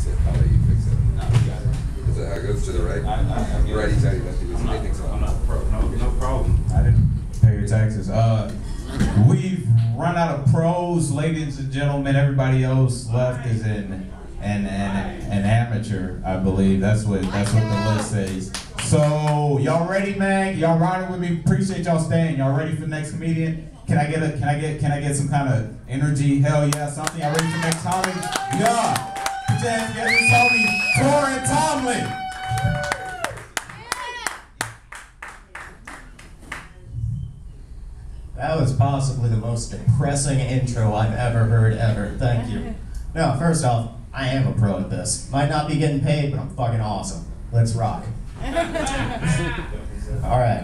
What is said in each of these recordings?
fix it. I'll let you fix it. No, you got it. Is that how it goes to the right? I Righty tighty lefty. I think so. I'm not a pro. No problem. I didn't pay your taxes. We've run out of pros, ladies and gentlemen. Everybody else left is an amateur, I believe. That's what the list says. So y'all ready, man? Y'all riding with me? Appreciate y'all staying. Y'all ready for the next comedian? Can I get some kind of energy? Hell yeah, something. Y'all ready for the next comic? Yeah. Put your hands together. This homie, Taurean Tomlin. That was possibly the most depressing intro I've ever heard ever. Thank you. No, first off, I am a pro at this. Might not be getting paid, but I'm fucking awesome. Let's rock. Alright.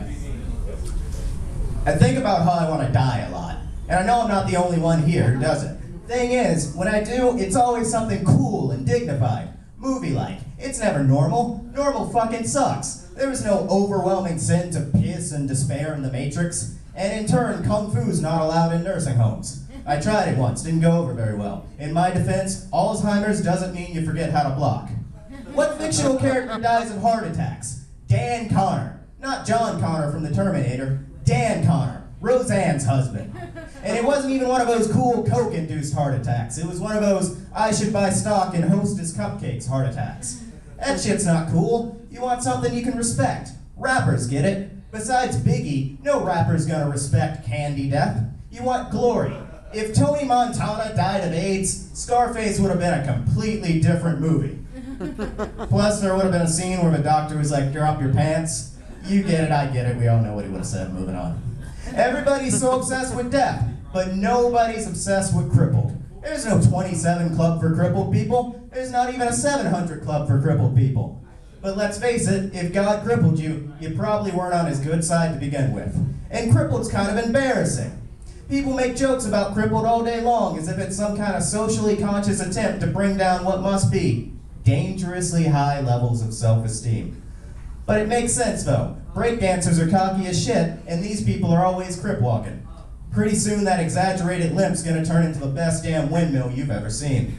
I think about how I want to die a lot. And I know I'm not the only one here who does it. Thing is, when I do, it's always something cool and dignified. Movie-like. It's never normal. Normal fucking sucks. There was no overwhelming sin to piss and despair in the Matrix. And in turn, Kung Fu's not allowed in nursing homes. I tried it once, didn't go over very well. In my defense, Alzheimer's doesn't mean you forget how to block. What fictional character dies of heart attacks? Dan Connor. Not John Connor from the Terminator. Dan Connor, Roseanne's husband. And it wasn't even one of those cool Coke-induced heart attacks. It was one of those I should buy stock in Hostess cupcakes heart attacks. That shit's not cool. You want something you can respect. Rappers get it. Besides Biggie, no rapper's gonna respect candy death. You want glory. If Tony Montana died of AIDS, Scarface would have been a completely different movie. Plus, there would have been a scene where the doctor was like, drop your pants. You get it, I get it, we all know what he would have said, moving on. Everybody's so obsessed with death, but nobody's obsessed with crippled. There's no 27 club for crippled people. There's not even a 700 club for crippled people. But let's face it, if God crippled you, you probably weren't on his good side to begin with. And crippled's kind of embarrassing. People make jokes about crippled all day long as if it's some kind of socially conscious attempt to bring down what must be dangerously high levels of self-esteem. But it makes sense though. Breakdancers are cocky as shit, and these people are always crip walking. Pretty soon that exaggerated limp's gonna turn into the best damn windmill you've ever seen.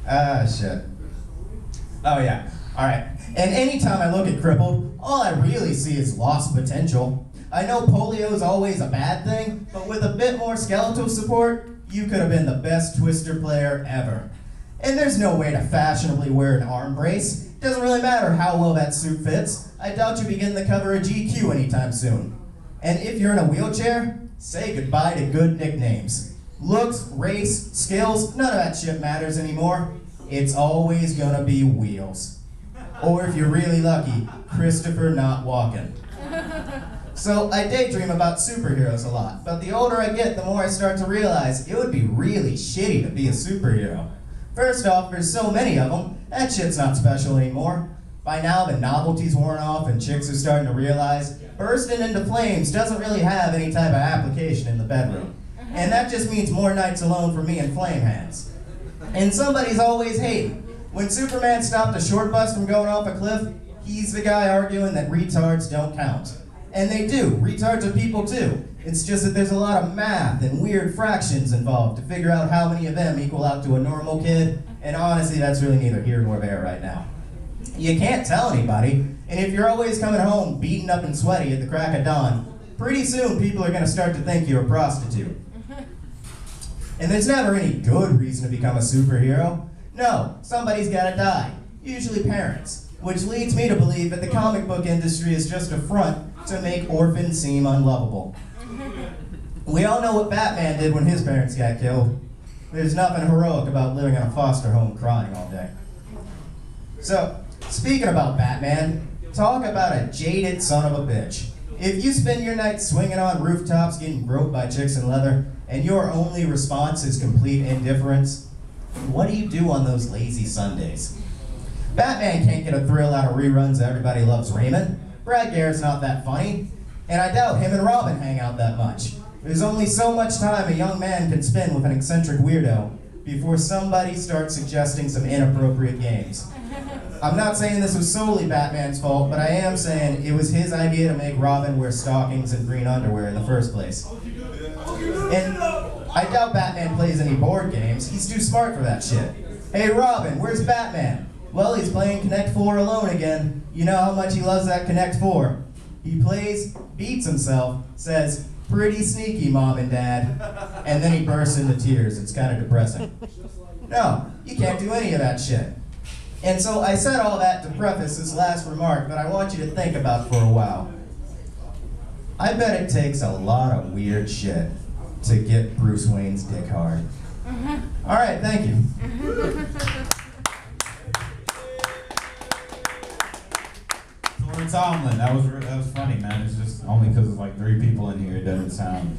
Ah, shit. Oh yeah, alright. And anytime I look at crippled, all I really see is lost potential. I know polio's always a bad thing, but with a bit more skeletal support, you could have been the best twister player ever. And there's no way to fashionably wear an arm brace. It doesn't really matter how well that suit fits. I doubt you'll be getting the cover of GQ anytime soon. And if you're in a wheelchair, say goodbye to good nicknames. Looks, race, skills, none of that shit matters anymore. It's always gonna be Wheels. Or if you're really lucky, Christopher Not Walking. So I daydream about superheroes a lot, but the older I get, the more I start to realize it would be really shitty to be a superhero. First off, there's so many of them, that shit's not special anymore. By now, the novelty's worn off and chicks are starting to realize bursting into flames doesn't really have any type of application in the bedroom. And that just means more nights alone for me and flame hands. And somebody's always hating. When Superman stopped a short bus from going off a cliff, he's the guy arguing that retards don't count. And they do, retards are people too. It's just that there's a lot of math and weird fractions involved to figure out how many of them equal out to a normal kid, and honestly that's really neither here nor there right now. You can't tell anybody, and if you're always coming home beaten up and sweaty at the crack of dawn, pretty soon people are gonna start to think you're a prostitute. And there's never any good reason to become a superhero. No, somebody's gotta die, usually parents, which leads me to believe that the comic book industry is just a front to make orphans seem unlovable. We all know what Batman did when his parents got killed. There's nothing heroic about living in a foster home crying all day. So, speaking about Batman, talk about a jaded son of a bitch. If you spend your night swinging on rooftops getting groped by chicks in leather, and your only response is complete indifference, what do you do on those lazy Sundays? Batman can't get a thrill out of reruns of Everybody Loves Raymond. Brad Garrett's not that funny, and I doubt him and Robin hang out that much. There's only so much time a young man can spend with an eccentric weirdo before somebody starts suggesting some inappropriate games. I'm not saying this was solely Batman's fault, but I am saying it was his idea to make Robin wear stockings and green underwear in the first place. And I doubt Batman plays any board games. He's too smart for that shit. Hey Robin, where's Batman? Well, he's playing Connect 4 alone again. You know how much he loves that Connect 4. He plays, beats himself, says, "Pretty sneaky, Mom and Dad," and then he bursts into tears. It's kind of depressing. No, you can't do any of that shit. And so I said all that to preface this last remark that I want you to think about for a while. I bet it takes a lot of weird shit to get Bruce Wayne's dick hard. All right, thank you. Tomlin, that was funny, man. It's just only because it's like 3 people in here, it doesn't sound.